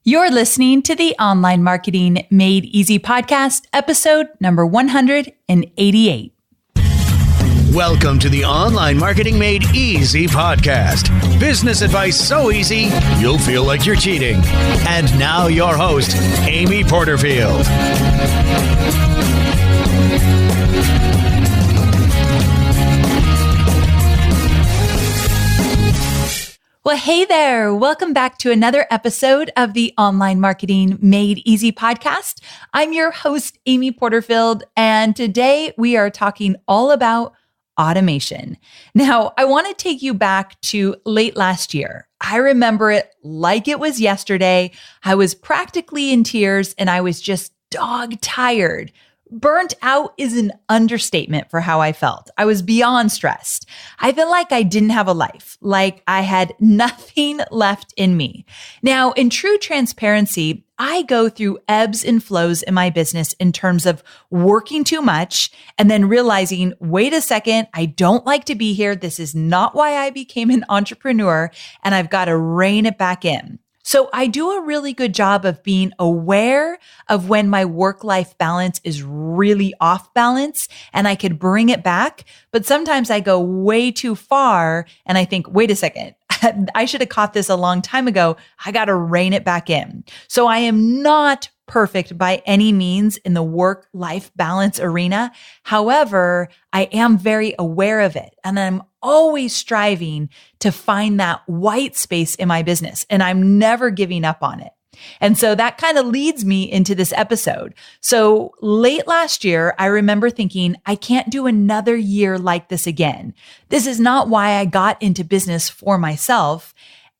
You're listening to the Online Marketing Made Easy podcast, episode number 188. Welcome to the Online Marketing Made Easy podcast. Business advice so easy, you'll feel like you're cheating. And now your host, Amy Porterfield. Well, hey there. Welcome back to another episode of the Online Marketing Made Easy podcast. I'm your host, Amy Porterfield, and today we are talking all about automation. Now, I want to take you back to late last year. I remember it like it was yesterday. I was practically in tears and I was just dog tired. Burnt out is an understatement for how I felt. I was beyond stressed. I felt like I didn't have a life, like I had nothing left in me. Now, in true transparency, I go through ebbs and flows in my business in terms of working too much and then realizing, wait a second, I don't like to be here. This is not why I became an entrepreneur, and I've got to rein it back in. So I do a really good job of being aware of when my work-life balance is really off balance and I could bring it back. But sometimes I go way too far and I think, wait a second, I should have caught this a long time ago. I got to rein it back in. So I am not perfect by any means in the work-life balance arena. However, I am very aware of it, and I'm always striving to find that white space in my business, and I'm never giving up on it. And so that kind of leads me into this episode. So late last year, I remember thinking, I can't do another year like this again. This is not why I got into business for myself.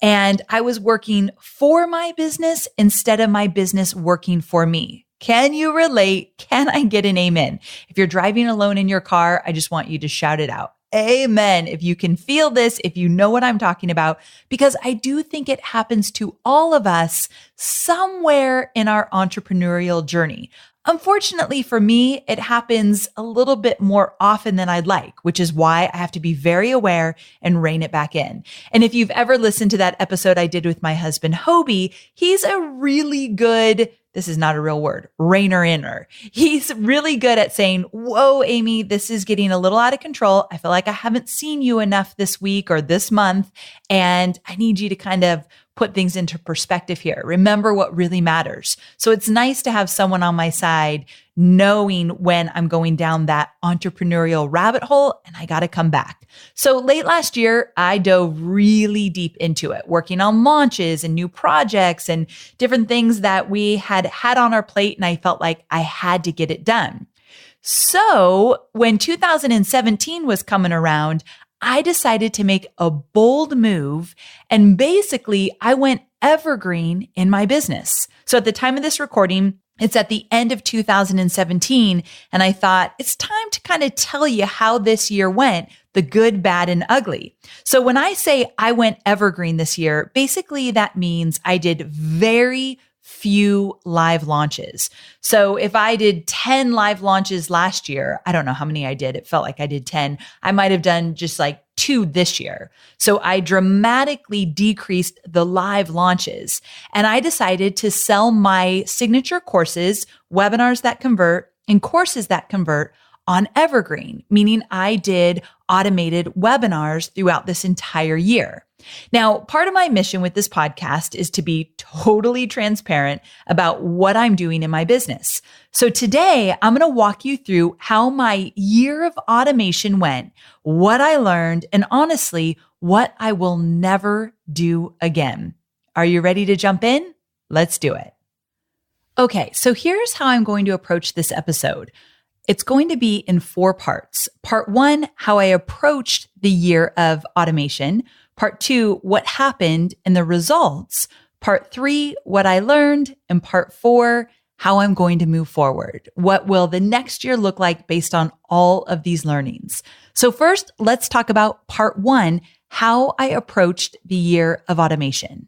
And I was working for my business instead of my business working for me. Can you relate? Can I get an amen? If you're driving alone in your car, I just want you to shout it out. Amen. If you can feel this, if you know what I'm talking about, because I do think it happens to all of us somewhere in our entrepreneurial journey. Unfortunately for me, it happens a little bit more often than I'd like, which is why I have to be very aware and rein it back in. And if you've ever listened to that episode I did with my husband, Hobie, he's a really good, this is not a real word, reiner-inner. He's really good at saying, whoa, Amy, this is getting a little out of control. I feel like I haven't seen you enough this week or this month, and I need you to kind of put things into perspective here. Remember what really matters. So it's nice to have someone on my side knowing when I'm going down that entrepreneurial rabbit hole and I got to come back. So late last year, I dove really deep into it, working on launches and new projects and different things that we had on our plate. And I felt like I had to get it done. So when 2017 was coming around, I decided to make a bold move, and basically I went evergreen in my business. So at the time of this recording, it's at the end of 2017, and I thought it's time to kind of tell you how this year went, the good, bad, and ugly. So when I say I went evergreen this year, basically that means I did very few live launches. So if I did 10 live launches last year, I don't know how many I did. It felt like I did 10. I might have done just like 2 this year. So I dramatically decreased the live launches, and I decided to sell my signature courses, webinars that convert, and courses that convert on Evergreen, meaning I did automated webinars throughout this entire year. Now, part of my mission with this podcast is to be totally transparent about what I'm doing in my business. So today, I'm going to walk you through how my year of automation went, what I learned, and honestly, what I will never do again. Are you ready to jump in? Let's do it. Okay, so here's how I'm going to approach this episode. It's going to be in 4 parts. Part 1, how I approached the year of automation. Part 2, what happened and the results. Part 3, what I learned. And part 4, how I'm going to move forward. What will the next year look like based on all of these learnings? So first, let's talk about part 1, how I approached the year of automation.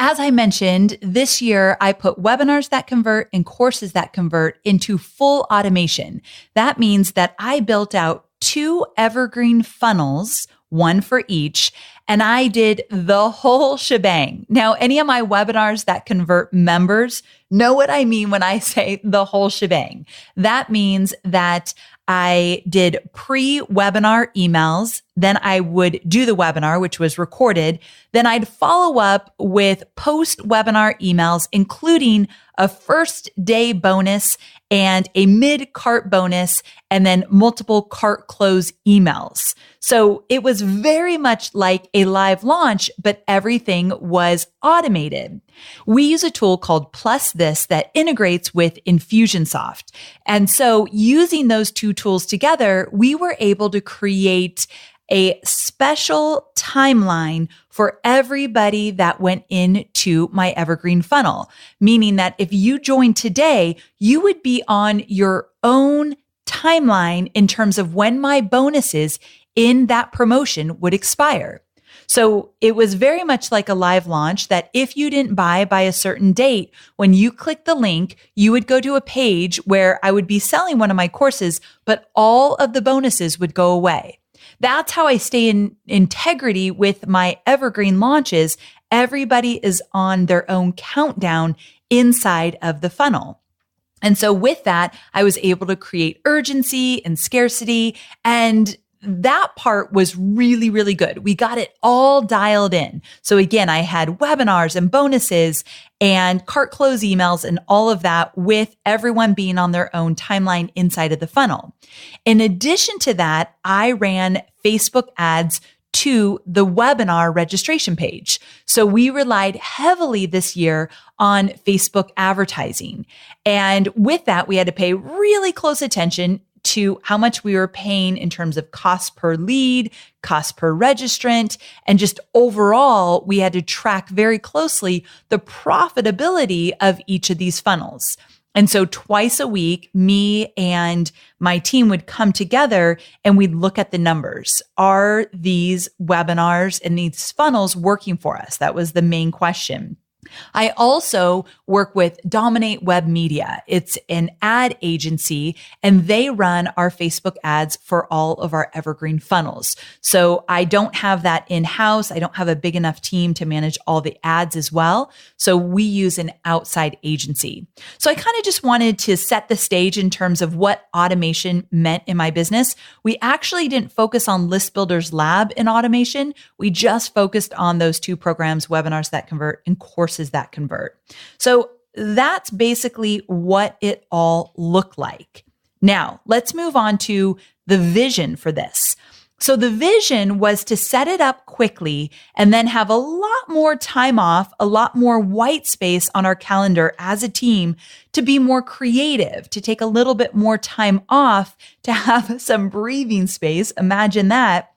As I mentioned, this year I put webinars that convert and courses that convert into full automation. That means that I built out 2 evergreen funnels, one for each. And I did the whole shebang. Now, any of my webinars that convert members know what I mean when I say the whole shebang. That means that I did pre-webinar emails. Then I would do the webinar, which was recorded. Then I'd follow up with post-webinar emails, including a first day bonus and a mid-cart bonus, and then multiple cart close emails. So it was very much like a live launch, but everything was automated. We use a tool called Plus This that integrates with Infusionsoft. And so using those two tools together, we were able to create a special timeline for everybody that went into my Evergreen funnel, meaning that if you joined today, you would be on your own timeline in terms of when my bonuses in that promotion would expire. So it was very much like a live launch that if you didn't buy by a certain date, when you click the link, you would go to a page where I would be selling one of my courses, but all of the bonuses would go away. That's how I stay in integrity with my Evergreen launches. Everybody is on their own countdown inside of the funnel. And so with that, I was able to create urgency and scarcity, and that part was really, really good. We got it all dialed in. So again, I had webinars and bonuses and cart close emails and all of that with everyone being on their own timeline inside of the funnel. In addition to that, I ran Facebook ads to the webinar registration page. So we relied heavily this year on Facebook advertising. And with that, we had to pay really close attention to how much we were paying in terms of cost per lead, cost per registrant, and just overall, we had to track very closely the profitability of each of these funnels. And so twice a week, me and my team would come together and we'd look at the numbers. Are these webinars and these funnels working for us? That was the main question. I also work with Dominate Web Media. It's an ad agency and they run our Facebook ads for all of our Evergreen funnels. So I don't have that in-house. I don't have a big enough team to manage all the ads as well. So we use an outside agency. So I kind of just wanted to set the stage in terms of what automation meant in my business. We actually didn't focus on List Builders Lab in automation. We just focused on those two programs, Webinars That Convert and Courses That Convert. So that's basically what it all looked like. Now, let's move on to the vision for this. So the vision was to set it up quickly and then have a lot more time off, a lot more white space on our calendar as a team to be more creative, to take a little bit more time off, to have some breathing space. Imagine that.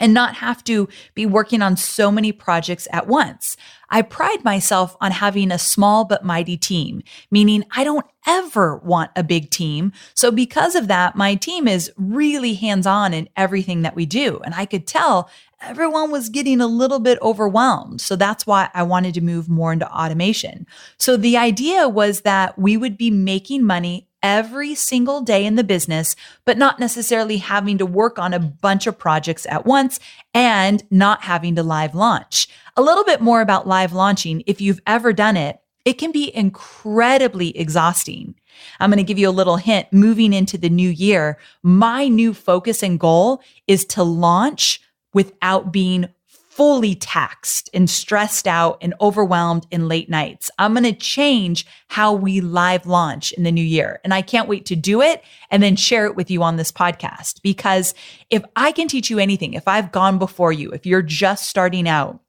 And not have to be working on so many projects at once. I pride myself on having a small but mighty team, meaning I don't ever want a big team. So because of that, my team is really hands-on in everything that we do. And I could tell everyone was getting a little bit overwhelmed. So that's why I wanted to move more into automation. So the idea was that we would be making money every single day in the business, but not necessarily having to work on a bunch of projects at once and not having to live launch. A little bit more about live launching. If you've ever done it, it can be incredibly exhausting. I'm going to give you a little hint. Moving into the new year, my new focus and goal is to launch without being fully taxed and stressed out and overwhelmed in late nights. I'm going to change how we live launch in the new year. And I can't wait to do it and then share it with you on this podcast. Because if I can teach you anything, if I've gone before you, if you're just starting out,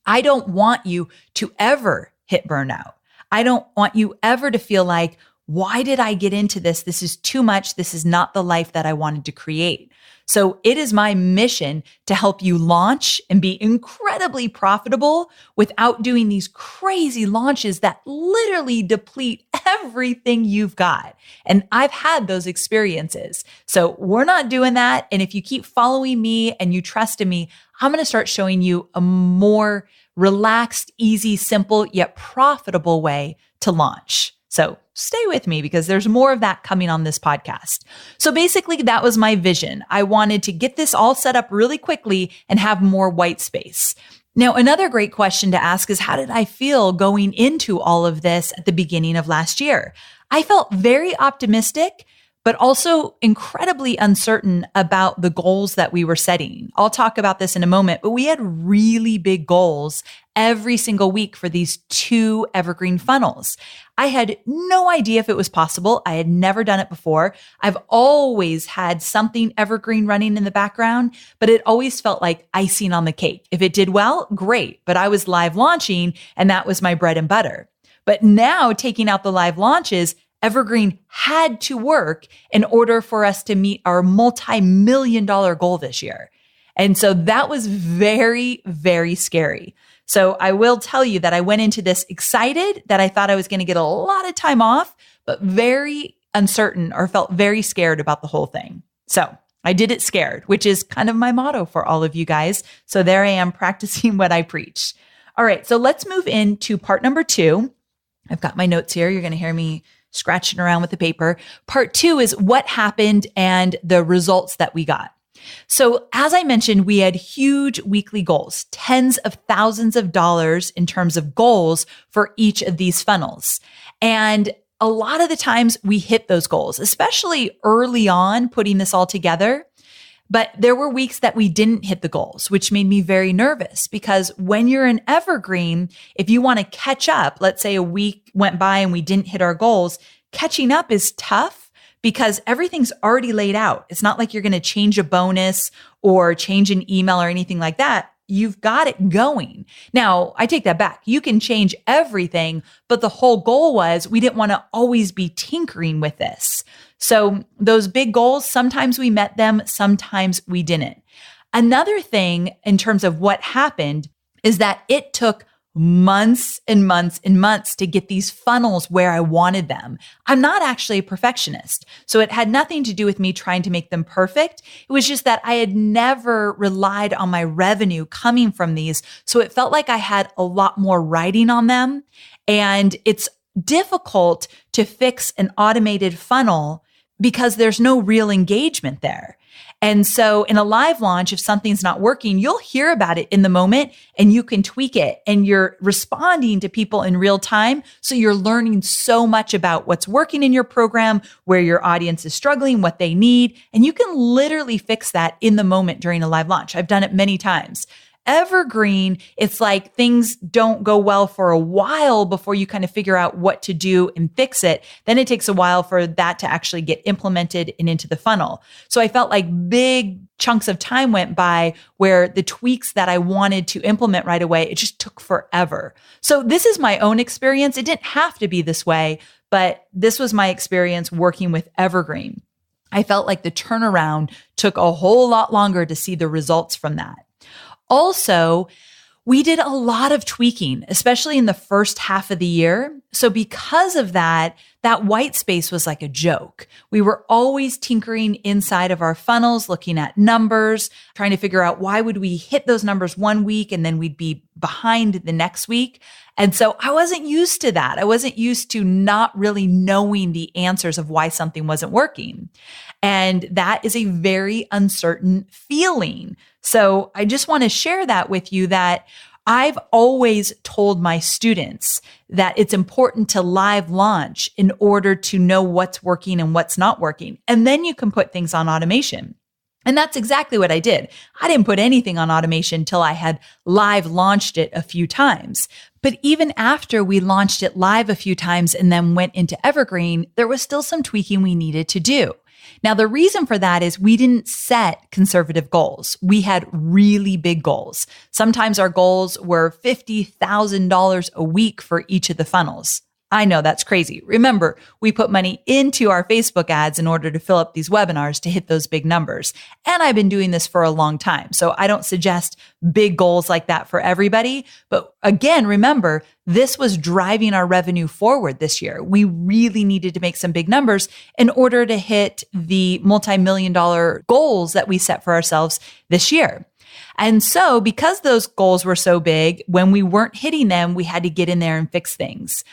I don't want you to ever hit burnout. I don't want you ever to feel like, why did I get into this? This is too much. This is not the life that I wanted to create. So it is my mission to help you launch and be incredibly profitable without doing these crazy launches that literally deplete everything you've got. And I've had those experiences. So we're not doing that. And if you keep following me and you trust in me, I'm going to start showing you a more relaxed, easy, simple, yet profitable way to launch. So stay with me because there's more of that coming on this podcast. So basically, that was my vision. I wanted to get this all set up really quickly and have more white space. Now, another great question to ask is, how did I feel going into all of this at the beginning of last year? I felt very optimistic, but also incredibly uncertain about the goals that we were setting. I'll talk about this in a moment, but we had really big goals every single week for these 2 Evergreen funnels. I had no idea if it was possible. I had never done it before. I've always had something Evergreen running in the background, but it always felt like icing on the cake. If it did well, great, but I was live launching and that was my bread and butter. But now taking out the live launches, Evergreen had to work in order for us to meet our multi-million-dollar goal this year. And so that was very, very scary. So I will tell you that I went into this excited that I thought I was going to get a lot of time off, but very uncertain or felt very scared about the whole thing. So I did it scared, which is kind of my motto for all of you guys. So there I am practicing what I preach. All right. So let's move into part number 2. I've got my notes here. You're going to hear me scratching around with the paper. Part 2 is what happened and the results that we got. So as I mentioned, we had huge weekly goals, tens of thousands of dollars in terms of goals for each of these funnels. And a lot of the times we hit those goals, especially early on putting this all together. But there were weeks that we didn't hit the goals, which made me very nervous because when you're an Evergreen, if you want to catch up, let's say a week went by and we didn't hit our goals, catching up is tough because everything's already laid out. It's not like you're going to change a bonus or change an email or anything like that. You've got it going. Now, I take that back. You can change everything, but the whole goal was we didn't want to always be tinkering with this. So those big goals, sometimes we met them, sometimes we didn't. Another thing in terms of what happened is that it took months and months and months to get these funnels where I wanted them. I'm not actually a perfectionist, so it had nothing to do with me trying to make them perfect. It was just that I had never relied on my revenue coming from these, so it felt like I had a lot more writing on them. And it's difficult to fix an automated funnel because there's no real engagement there. And so in a live launch, if something's not working, you'll hear about it in the moment and you can tweak it and you're responding to people in real time. So you're learning so much about what's working in your program, where your audience is struggling, what they need. And you can literally fix that in the moment during a live launch. I've done it many times. Evergreen, it's like things don't go well for a while before you kind of figure out what to do and fix it. Then it takes a while for that to actually get implemented and into the funnel. So I felt like big chunks of time went by where the tweaks that I wanted to implement right away, it just took forever. So this is my own experience. It didn't have to be this way, but this was my experience working with Evergreen. I felt like the turnaround took a whole lot longer to see the results from that. Also, we did a lot of tweaking, especially in the first half of the year. So because of that, that white space was like a joke. We were always tinkering inside of our funnels, looking at numbers, trying to figure out why would we hit those numbers one week and then we'd be behind the next week. And so I wasn't used to that. I wasn't used to not really knowing the answers of why something wasn't working. And that is a very uncertain feeling. So I just want to share that with you that I've always told my students that it's important to live launch in order to know what's working and what's not working. And then you can put things on automation. And that's exactly what I did. I didn't put anything on automation till I had live launched it a few times. But even after we launched it live a few times and then went into Evergreen, there was still some tweaking we needed to do. Now, the reason for that is we didn't set conservative goals. We had really big goals. Sometimes our goals were $50,000 a week for each of the funnels. I know that's crazy. Remember, we put money into our Facebook ads in order to fill up these webinars to hit those big numbers. And I've been doing this for a long time. So I don't suggest big goals like that for everybody. But again, remember, this was driving our revenue forward this year. We really needed to make some big numbers in order to hit the multi-million-dollar goals that we set for ourselves this year. And so because those goals were so big, when we weren't hitting them, we had to get in there and fix things.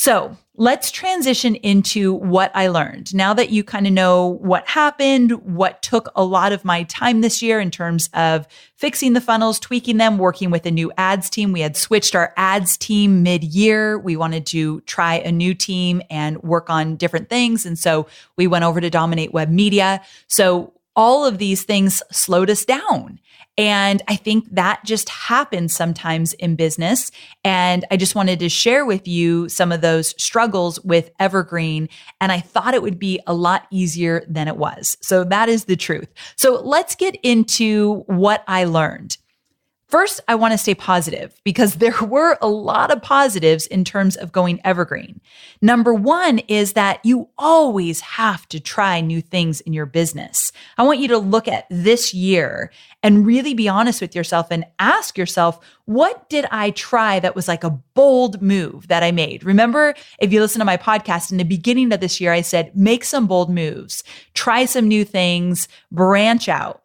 So let's transition into what I learned. Now that you kind of know what happened, what took a lot of my time this year in terms of fixing the funnels, tweaking them, working with a new ads team. We had switched our ads team mid-year. We wanted to try a new team and work on different things. And so we went over to Dominate Web Media. So all of these things slowed us down. And I think that just happens sometimes in business. And I just wanted to share with you some of those struggles with Evergreen. And I thought it would be a lot easier than it was. So that is the truth. So let's get into what I learned. First, I want to stay positive because there were a lot of positives in terms of going evergreen. Number one is that you always have to try new things in your business. I want you to look at this year and really be honest with yourself and ask yourself, what did I try that was like a bold move that I made? Remember, if you listen to my podcast in the beginning of this year, I said, make some bold moves, try some new things, branch out.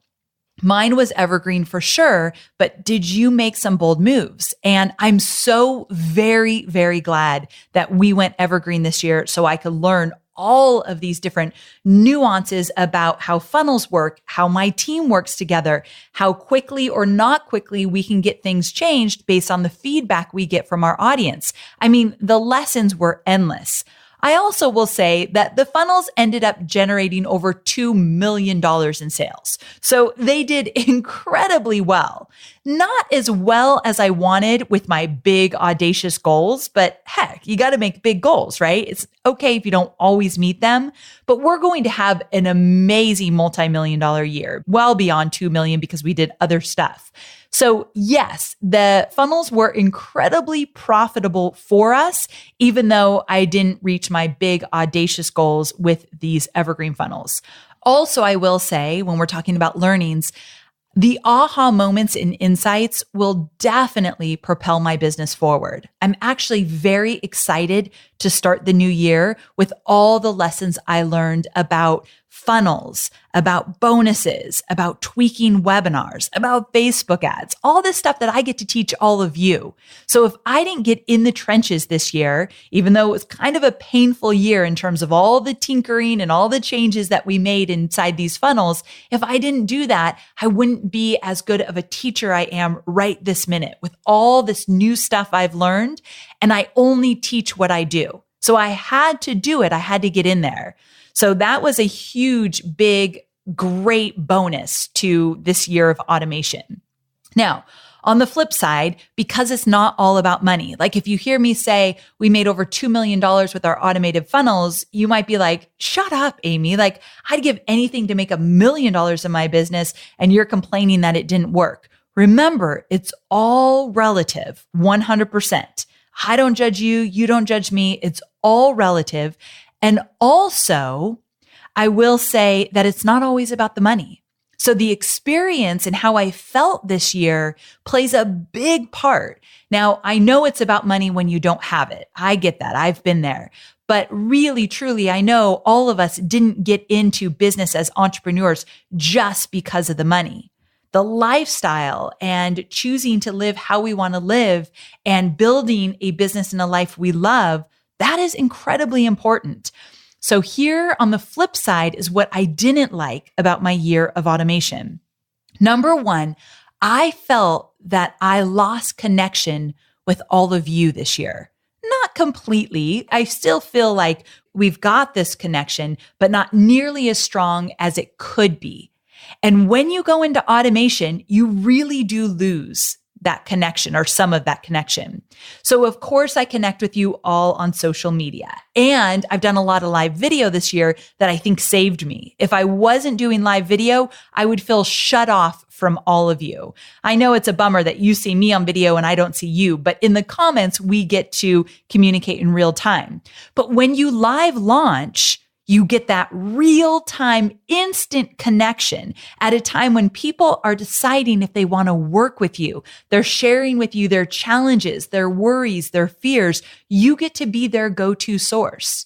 Mine was evergreen for sure, but did you make some bold moves? And I'm so very, very glad that we went evergreen this year so I could learn all of these different nuances about how funnels work, how my team works together, how quickly or not quickly we can get things changed based on the feedback we get from our audience. I mean, the lessons were endless. I also will say that the funnels ended up generating over $2 million in sales. So they did incredibly well. Not as well as I wanted with my big audacious goals, but heck, you got to make big goals, right? It's okay if you don't always meet them, but we're going to have an amazing multi-million-dollar year, well beyond 2 million because we did other stuff. So yes, the funnels were incredibly profitable for us, even though I didn't reach my big audacious goals with these evergreen funnels. Also, I will say when we're talking about learnings, the aha moments and insights will definitely propel my business forward. I'm actually very excited to start the new year with all the lessons I learned about funnels, about bonuses, about tweaking webinars, about Facebook ads, all this stuff that I get to teach all of you. So if I didn't get in the trenches this year, even though it was kind of a painful year in terms of all the tinkering and all the changes that we made inside these funnels, if I didn't do that, I wouldn't be as good of a teacher I am right this minute with all this new stuff I've learned. And I only teach what I do. So I had to do it. I had to get in there. So that was a huge, big, great bonus to this year of automation. Now, on the flip side, because it's not all about money, like if you hear me say we made over $2 million with our automated funnels, you might be like, shut up, Amy. Like I'd give anything to make $1 million in my business and you're complaining that it didn't work. Remember, it's all relative, 100%. I don't judge you. You don't judge me. It's all relative. And also, I will say that it's not always about the money. So the experience and how I felt this year plays a big part. Now, I know it's about money when you don't have it. I get that. I've been there. But really, truly, I know all of us didn't get into business as entrepreneurs just because of the money. The lifestyle and choosing to live how we want to live and building a business and a life we love, that is incredibly important. So here on the flip side is what I didn't like about my year of automation. Number one, I felt that I lost connection with all of you this year. Not completely. I still feel like we've got this connection, but not nearly as strong as it could be. And when you go into automation, you really do lose that connection or some of that connection. So of course I connect with you all on social media. And I've done a lot of live video this year that I think saved me. If I wasn't doing live video, I would feel shut off from all of you. I know it's a bummer that you see me on video and I don't see you, but in the comments, we get to communicate in real time. But when you live launch, you get that real-time, instant connection at a time when people are deciding if they want to work with you. They're sharing with you their challenges, their worries, their fears. You get to be their go-to source.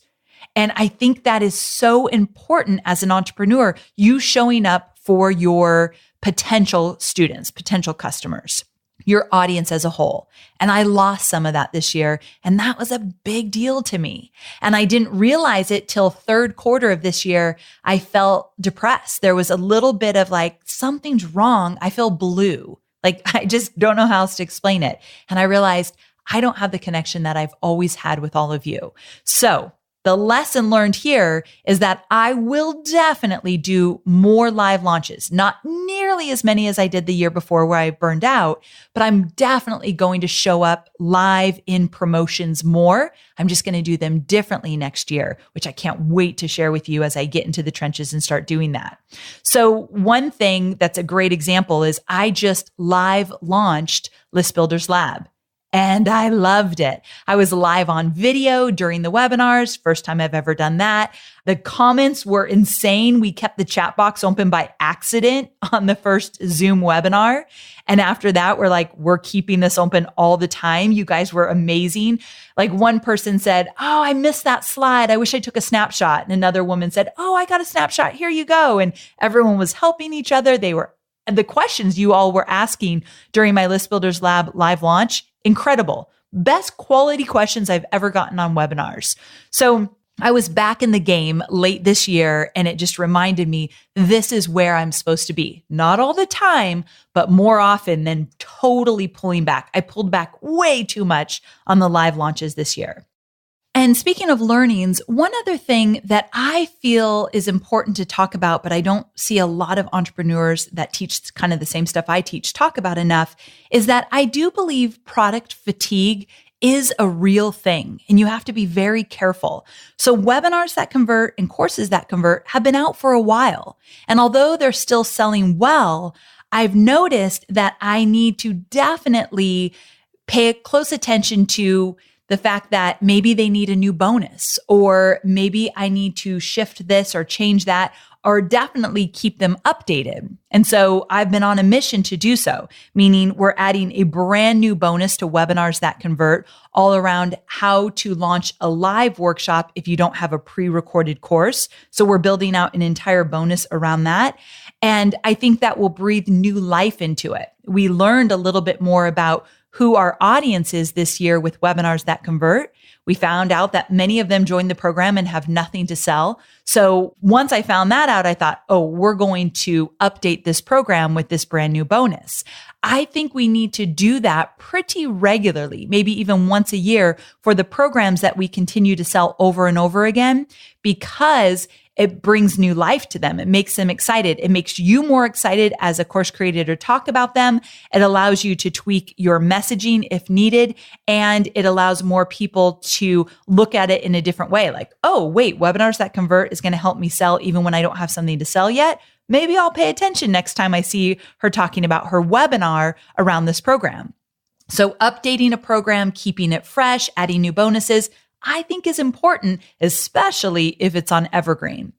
And I think that is so important as an entrepreneur, you showing up for your potential students, potential customers. your audience as a whole. And I lost some of that this year. And that was a big deal to me. And I didn't realize it till third quarter of this year. I felt depressed. There was a little bit of like, something's wrong. I feel blue. Like, I just don't know how else to explain it. And I realized I don't have the connection that I've always had with all of you. So the lesson learned here is that I will definitely do more live launches, not nearly as many as I did the year before where I burned out, but I'm definitely going to show up live in promotions more. I'm just going to do them differently next year, which I can't wait to share with you as I get into the trenches and start doing that. So one thing that's a great example is I just live launched List Builders Lab. And I loved it. I was live on video during the webinars. First time I've ever done that. The comments were insane. We kept the chat box open by accident on the first Zoom webinar. And after that, we're keeping this open all the time. You guys were amazing. Like one person said, "Oh, I missed that slide. I wish I took a snapshot." And another woman said, "Oh, I got a snapshot. Here you go." And everyone was helping each other. The questions you all were asking during my List Builders Lab live launch, incredible. Best quality questions I've ever gotten on webinars. So I was back in the game late this year, and it just reminded me this is where I'm supposed to be. Not all the time, but more often than totally pulling back. I pulled back way too much on the live launches this year. And speaking of learnings, one other thing that I feel is important to talk about, but I don't see a lot of entrepreneurs that teach kind of the same stuff I teach talk about enough, is that I do believe product fatigue is a real thing, and you have to be very careful. So webinars that convert and courses that convert have been out for a while. And although they're still selling well, I've noticed that I need to definitely pay close attention to the fact that maybe they need a new bonus, or maybe I need to shift this or change that, or definitely keep them updated. And so I've been on a mission to do so, meaning we're adding a brand new bonus to webinars that convert all around how to launch a live workshop if you don't have a pre-recorded course. So we're building out an entire bonus around that. And I think that will breathe new life into it. We learned a little bit more about who our audience is this year with webinars that convert. We found out that many of them joined the program and have nothing to sell. So once I found that out, I thought, oh, we're going to update this program with this brand new bonus. I think we need to do that pretty regularly, maybe even once a year for the programs that we continue to sell over and over again, because it brings new life to them. It makes them excited. It makes you more excited as a course creator to talk about them. It allows you to tweak your messaging if needed. And it allows more people to look at it in a different way. Like, oh, wait, webinars that convert is going to help me sell even when I don't have something to sell yet. Maybe I'll pay attention next time I see her talking about her webinar around this program. So updating a program, keeping it fresh, adding new bonuses, I think is important, especially if it's on Evergreen.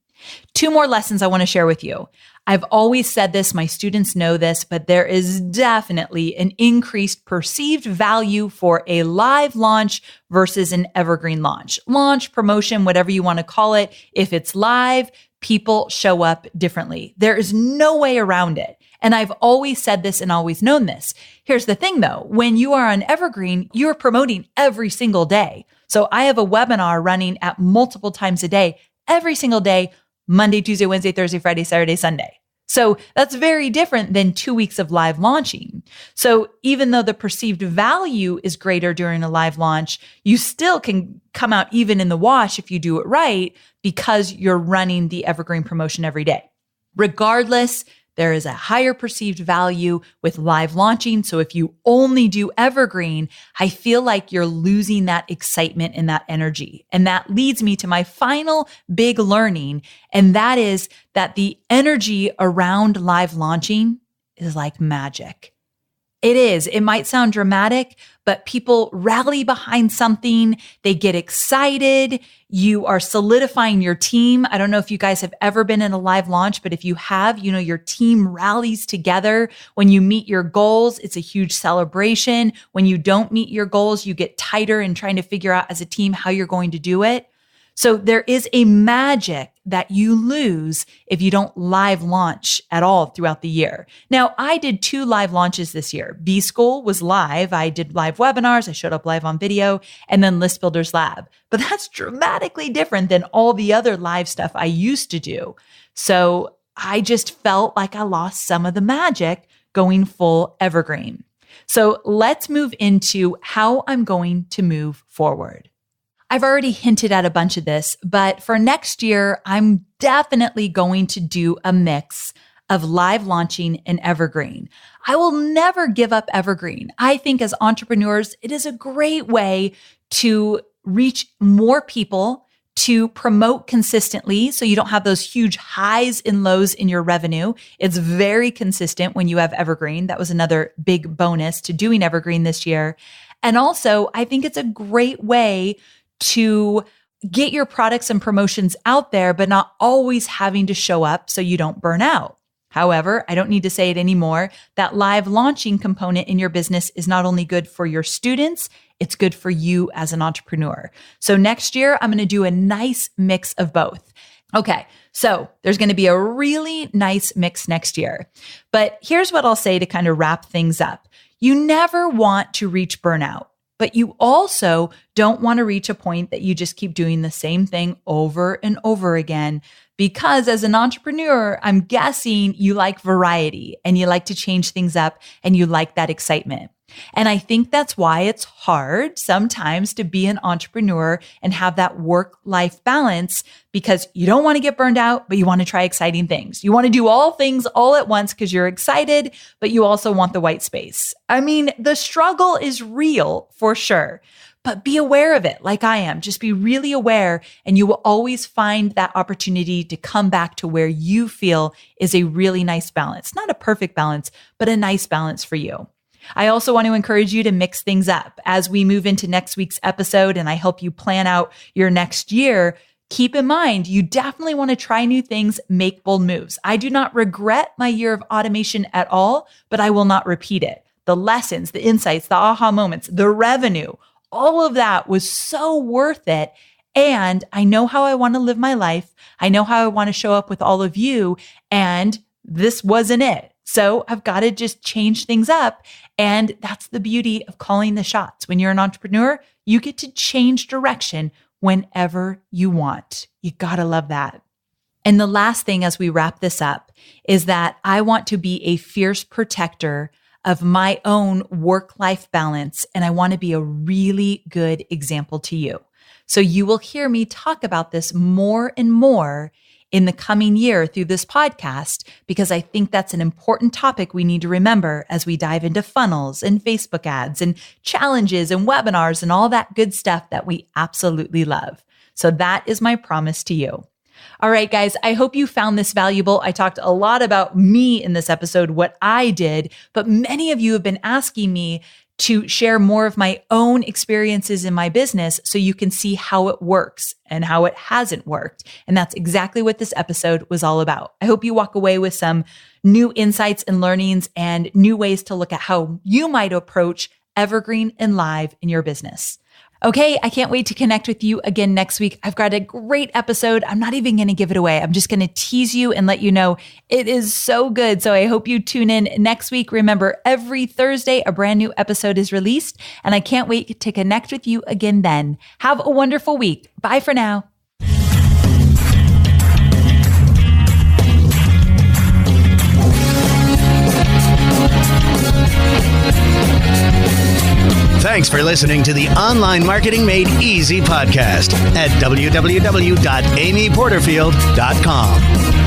2 more lessons I want to share with you. I've always said this, my students know this, but there is definitely an increased perceived value for a live launch versus an Evergreen launch. Launch, promotion, whatever you want to call it. If it's live, people show up differently. There is no way around it. And I've always said this and always known this. Here's the thing though, when you are on Evergreen, you're promoting every single day. So I have a webinar running at multiple times a day, every single day, Monday, Tuesday, Wednesday, Thursday, Friday, Saturday, Sunday. So that's very different than 2 weeks of live launching. So even though the perceived value is greater during a live launch, you still can come out even in the wash if you do it right, because you're running the Evergreen promotion every day. Regardless, there is a higher perceived value with live launching. So if you only do Evergreen, I feel like you're losing that excitement and that energy. And that leads me to my final big learning. And that is that the energy around live launching is like magic. It is. It might sound dramatic, but people rally behind something. They get excited. You are solidifying your team. I don't know if you guys have ever been in a live launch, but if you have, you know, your team rallies together. When you meet your goals, it's a huge celebration. When you don't meet your goals, you get tighter in trying to figure out as a team how you're going to do it. So there is a magic that you lose if you don't live launch at all throughout the year. Now, I did 2 live launches this year. B-School was live. I did live webinars. I showed up live on video, and then List Builders Lab. But that's dramatically different than all the other live stuff I used to do. So I just felt like I lost some of the magic going full evergreen. So let's move into how I'm going to move forward. I've already hinted at a bunch of this, but for next year, I'm definitely going to do a mix of live launching and evergreen. I will never give up evergreen. I think as entrepreneurs, it is a great way to reach more people, to promote consistently so you don't have those huge highs and lows in your revenue. It's very consistent when you have evergreen. That was another big bonus to doing evergreen this year. And also, I think it's a great way to get your products and promotions out there, but not always having to show up so you don't burn out. However, I don't need to say it anymore. That live launching component in your business is not only good for your students, it's good for you as an entrepreneur. So next year, I'm going to do a nice mix of both. Okay, so there's going to be a really nice mix next year. But here's what I'll say to kind of wrap things up. You never want to reach burnout, but you also don't want to reach a point that you just keep doing the same thing over and over again. Because as an entrepreneur, I'm guessing you like variety and you like to change things up and you like that excitement. And I think that's why it's hard sometimes to be an entrepreneur and have that work-life balance, because you don't want to get burned out, but you want to try exciting things. You want to do all things all at once because you're excited, but you also want the white space. I mean, the struggle is real for sure, but be aware of it like I am. Just be really aware, and you will always find that opportunity to come back to where you feel is a really nice balance. Not a perfect balance, but a nice balance for you. I also want to encourage you to mix things up as we move into next week's episode, and I help you plan out your next year. Keep in mind, you definitely want to try new things, make bold moves. I do not regret my year of automation at all, but I will not repeat it. The lessons, the insights, the aha moments, the revenue, all of that was so worth it. And I know how I want to live my life. I know how I want to show up with all of you. And this wasn't it. So I've got to just change things up. And that's the beauty of calling the shots. When you're an entrepreneur, you get to change direction whenever you want. You got to love that. And the last thing as we wrap this up is that I want to be a fierce protector of my own work-life balance. And I want to be a really good example to you. So you will hear me talk about this more and more in the coming year through this podcast, because I think that's an important topic we need to remember as we dive into funnels and Facebook ads and challenges and webinars and all that good stuff that we absolutely love. So that is my promise to you. All right, guys, I hope you found this valuable. I talked a lot about me in this episode, what I did, but many of you have been asking me to share more of my own experiences in my business so you can see how it works and how it hasn't worked. And that's exactly what this episode was all about. I hope you walk away with some new insights and learnings and new ways to look at how you might approach evergreen and live in your business. Okay, I can't wait to connect with you again next week. I've got a great episode. I'm not even going to give it away. I'm just going to tease you and let you know it is so good. So I hope you tune in next week. Remember, every Thursday, a brand new episode is released, and I can't wait to connect with you again then. Have a wonderful week. Bye for now. Thanks for listening to the Online Marketing Made Easy podcast at www.amyporterfield.com.